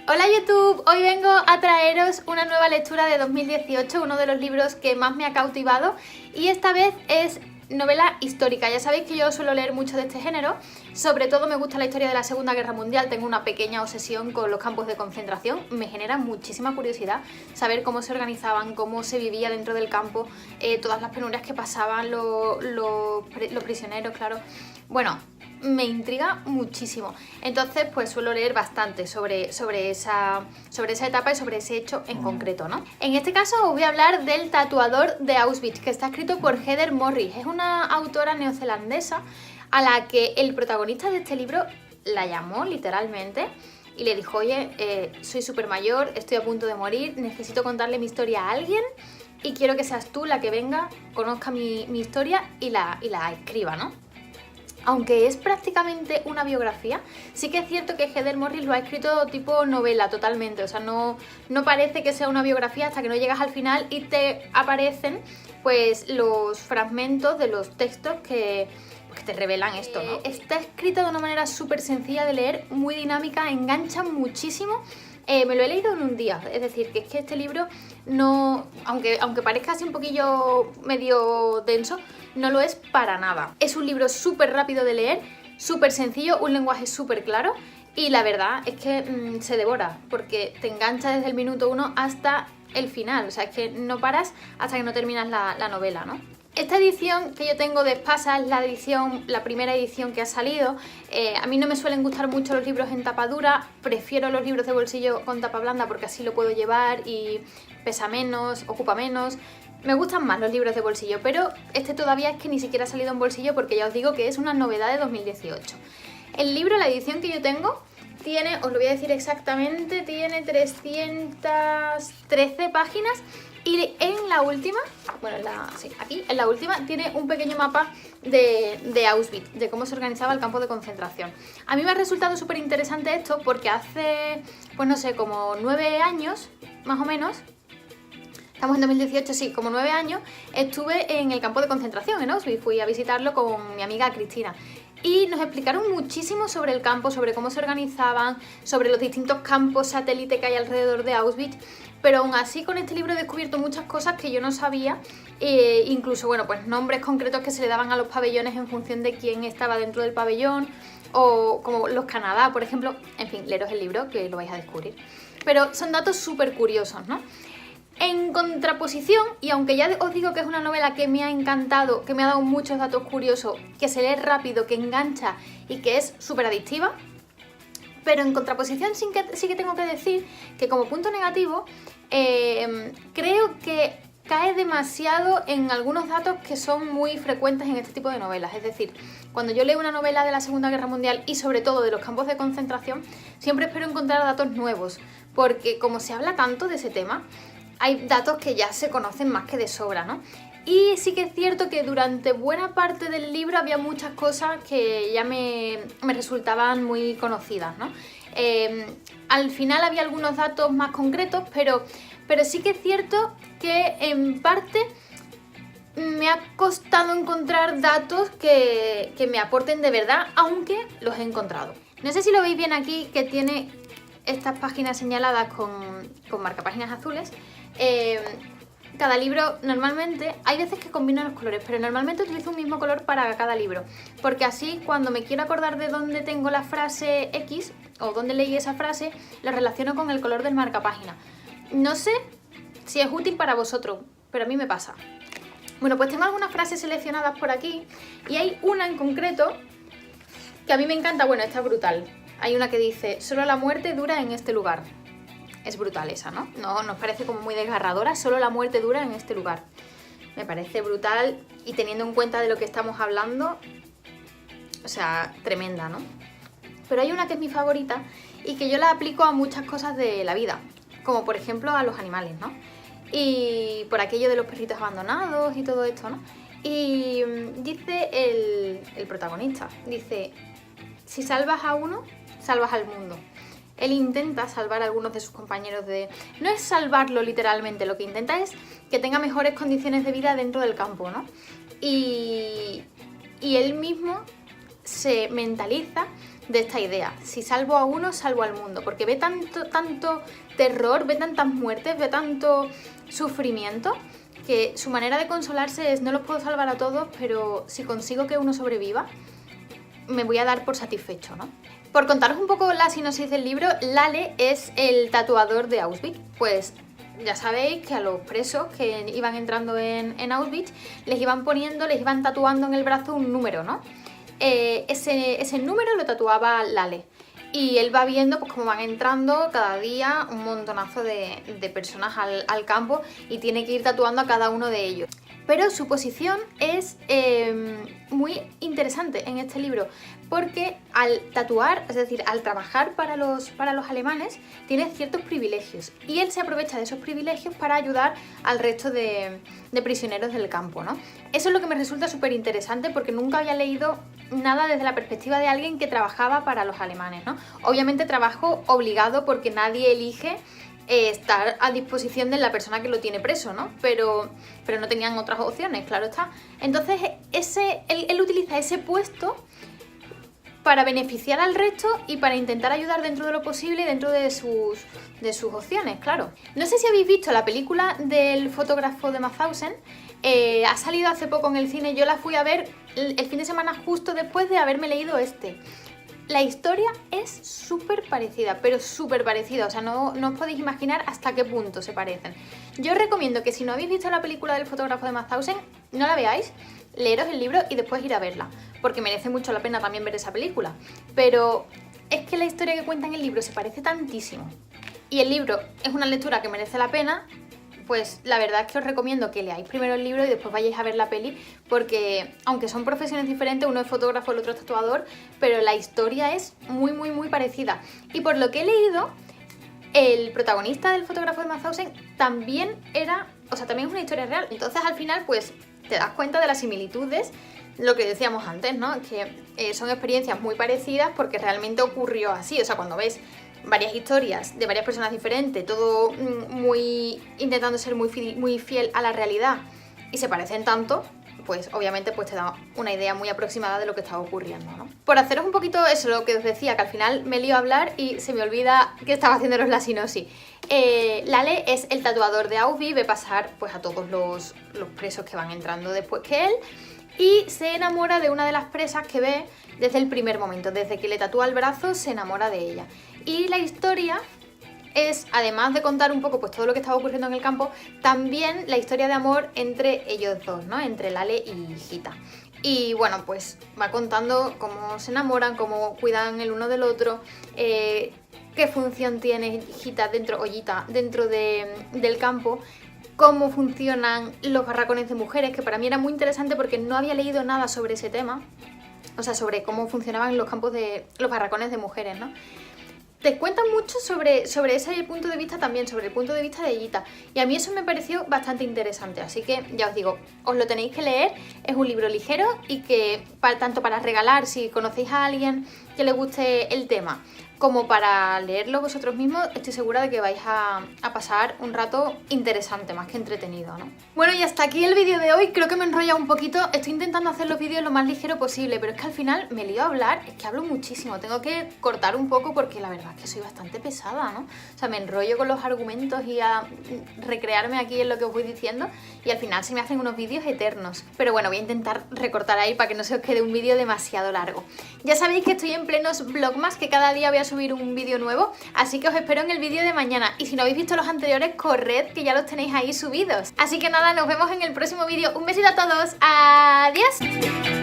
Hola YouTube, hoy vengo a traeros una nueva lectura de 2018, uno de los libros que más me ha cautivado y esta vez es novela histórica. Ya sabéis que yo suelo leer mucho de este género, sobre todo me gusta la historia de la Segunda Guerra Mundial, tengo una pequeña obsesión con los campos de concentración, me genera muchísima curiosidad saber cómo se organizaban, cómo se vivía dentro del campo, todas las penurias que pasaban los prisioneros, claro. Bueno, me intriga muchísimo, entonces pues suelo leer bastante sobre esa etapa y sobre ese hecho en concreto, ¿no? En este caso os voy a hablar del tatuador de Auschwitz, que está escrito por Heather Morris. Es una autora neozelandesa a la que el protagonista de este libro la llamó literalmente y le dijo: oye, soy súper mayor, estoy a punto de morir, necesito contarle mi historia a alguien y quiero que seas tú la que venga, conozca mi historia y la escriba, ¿no? Aunque es prácticamente una biografía, sí que es cierto que Heather Morris lo ha escrito tipo novela totalmente, o sea, no parece que sea una biografía hasta que no llegas al final y te aparecen pues los fragmentos de los textos que te revelan esto, ¿no? Está escrita de una manera súper sencilla de leer, muy dinámica, engancha muchísimo. Me lo he leído en un día, es decir, que es que este libro no, aunque parezca así un poquillo medio denso, no lo es para nada. Es un libro súper rápido de leer, súper sencillo, un lenguaje súper claro y la verdad es que se devora porque te engancha desde el minuto 1 hasta el final, o sea, es que no paras hasta que no terminas la novela, ¿no? Esta edición que yo tengo de Espasa es la primera edición que ha salido. A mí no me suelen gustar mucho los libros en tapa dura, prefiero los libros de bolsillo con tapa blanda porque así lo puedo llevar y pesa menos, ocupa menos. Me gustan más los libros de bolsillo, pero este todavía es que ni siquiera ha salido en bolsillo porque ya os digo que es una novedad de 2018. El libro, la edición que yo tengo, tiene, os lo voy a decir exactamente, tiene 313 páginas. Y en la última, bueno, aquí en la última tiene un pequeño mapa de Auschwitz, de cómo se organizaba el campo de concentración. A mí me ha resultado súper interesante esto porque hace, pues no sé, como 9 años, más o menos, estamos en 2018, sí, como 9 años, estuve en el campo de concentración en Auschwitz, fui a visitarlo con mi amiga Cristina. Y nos explicaron muchísimo sobre el campo, sobre cómo se organizaban, sobre los distintos campos satélite que hay alrededor de Auschwitz. Pero aún así con este libro he descubierto muchas cosas que yo no sabía, incluso, bueno, pues nombres concretos que se le daban a los pabellones en función de quién estaba dentro del pabellón, o como los Canadá, por ejemplo. En fin, leeros el libro que lo vais a descubrir. Pero son datos súper curiosos, ¿no? En contraposición, y aunque ya os digo que es una novela que me ha encantado, que me ha dado muchos datos curiosos, que se lee rápido, que engancha y que es súper adictiva, pero en contraposición sí que tengo que decir que como punto negativo creo que cae demasiado en algunos datos que son muy frecuentes en este tipo de novelas. Es decir, cuando yo leo una novela de la Segunda Guerra Mundial y sobre todo de los campos de concentración, siempre espero encontrar datos nuevos, porque como se habla tanto de ese tema, hay datos que ya se conocen más que de sobra, ¿no? Y sí que es cierto que durante buena parte del libro había muchas cosas que ya me resultaban muy conocidas, ¿no? Al final había algunos datos más concretos, pero sí que es cierto que en parte me ha costado encontrar datos que me aporten de verdad, aunque los he encontrado. No sé si lo veis bien aquí, que tiene estas páginas señaladas con marcapáginas azules. Cada libro, normalmente, hay veces que combino los colores, pero normalmente utilizo un mismo color para cada libro, porque así cuando me quiero acordar de dónde tengo la frase X o dónde leí esa frase, la relaciono con el color del marcapágina. No sé si es útil para vosotros, pero a mí me pasa. Bueno, pues tengo algunas frases seleccionadas por aquí y hay una en concreto que a mí me encanta. Bueno, esta es brutal. Hay una que dice: solo la muerte dura en este lugar. Es brutal esa, ¿no? No nos parece como muy desgarradora, solo la muerte dura en este lugar. Me parece brutal y teniendo en cuenta de lo que estamos hablando, o sea, tremenda, ¿no? Pero hay una que es mi favorita y que yo la aplico a muchas cosas de la vida, como por ejemplo a los animales, ¿no? Y por aquello de los perritos abandonados y todo esto, ¿no? Y dice el protagonista, dice: si salvas a uno, salvas al mundo. Él intenta salvar a algunos de sus compañeros de... No es salvarlo literalmente, lo que intenta es que tenga mejores condiciones de vida dentro del campo, ¿no? Y él mismo se mentaliza de esta idea. Si salvo a uno, salvo al mundo, porque ve tanto terror, ve tantas muertes, ve tanto sufrimiento, que su manera de consolarse es: no los puedo salvar a todos, pero si consigo que uno sobreviva, me voy a dar por satisfecho, ¿no? Por contaros un poco la sinopsis del libro, Lale es el tatuador de Auschwitz. Pues ya sabéis que a los presos que iban entrando en Auschwitz les iban tatuando en el brazo un número, ¿no? Ese número lo tatuaba Lale. Y él va viendo pues cómo van entrando cada día un montonazo de personas al campo y tiene que ir tatuando a cada uno de ellos. Pero su posición es muy interesante en este libro, porque al tatuar, es decir, al trabajar para los alemanes, tiene ciertos privilegios y él se aprovecha de esos privilegios para ayudar al resto de prisioneros del campo, ¿no? Eso es lo que me resulta súper interesante, porque nunca había leído nada desde la perspectiva de alguien que trabajaba para los alemanes, ¿no? Obviamente trabajo obligado, porque nadie elige estar a disposición de la persona que lo tiene preso, ¿no? Pero no tenían otras opciones, claro está. Entonces él utiliza ese puesto para beneficiar al resto y para intentar ayudar dentro de lo posible, dentro de sus opciones, claro. No sé si habéis visto la película del fotógrafo de Mauthausen. Ha salido hace poco en el cine, yo la fui a ver el fin de semana justo después de haberme leído este. La historia es súper parecida, pero súper parecida, o sea, no os podéis imaginar hasta qué punto se parecen. Yo os recomiendo que si no habéis visto la película del fotógrafo de Mauthausen, no la veáis, leeros el libro y después ir a verla, porque merece mucho la pena también ver esa película. Pero es que la historia que cuenta en el libro se parece tantísimo, y el libro es una lectura que merece la pena. Pues la verdad es que os recomiendo que leáis primero el libro y después vayáis a ver la peli, porque aunque son profesiones diferentes, uno es fotógrafo, el otro es tatuador, pero la historia es muy parecida. Y por lo que he leído, el protagonista del fotógrafo de Mauthausen también también es una historia real. Entonces al final pues te das cuenta de las similitudes, lo que decíamos antes, ¿no? Que son experiencias muy parecidas porque realmente ocurrió así. O sea, cuando ves varias historias de varias personas diferentes, todo intentando ser muy fiel a la realidad, y se parecen tanto, pues obviamente pues te da una idea muy aproximada de lo que está ocurriendo, ¿no? Por haceros un poquito eso, lo que os decía, que al final me lío a hablar y se me olvida que estaba haciéndoros la sinopsis. Lale es el tatuador de Auschwitz, ve pasar pues a todos los presos que van entrando después que él, y se enamora de una de las presas que ve desde el primer momento. Desde que le tatúa el brazo se enamora de ella. Y la historia es, además de contar un poco pues todo lo que estaba ocurriendo en el campo, también la historia de amor entre ellos dos, ¿no? Entre Lale y Gita. Y bueno, pues va contando cómo se enamoran, cómo cuidan el uno del otro, qué función tiene Gita dentro del campo, cómo funcionan los barracones de mujeres, que para mí era muy interesante porque no había leído nada sobre ese tema, o sea, sobre cómo funcionaban los barracones de mujeres, ¿no? Te cuentan mucho sobre ese punto de vista también, sobre el punto de vista de Gita, y a mí eso me pareció bastante interesante, así que ya os digo, os lo tenéis que leer. Es un libro ligero y que tanto para regalar si conocéis a alguien que le guste el tema, como para leerlo vosotros mismos, estoy segura de que vais a pasar un rato interesante, más que entretenido, ¿no? Bueno, y hasta aquí el vídeo de hoy. Creo que me he enrollado un poquito, estoy intentando hacer los vídeos lo más ligero posible, pero es que al final me lío a hablar, es que hablo muchísimo, tengo que cortar un poco porque la verdad es que soy bastante pesada, ¿no? O sea, me enrollo con los argumentos y a recrearme aquí en lo que os voy diciendo, y al final se me hacen unos vídeos eternos. Pero bueno, voy a intentar recortar ahí para que no se os quede un vídeo demasiado largo. Ya sabéis que estoy en plenos vlogmas, que cada día voy a subir un vídeo nuevo, así que os espero en el vídeo de mañana, y si no habéis visto los anteriores, corred, que ya los tenéis ahí subidos. Así que nada, nos vemos en el próximo vídeo. Un besito a todos, adiós.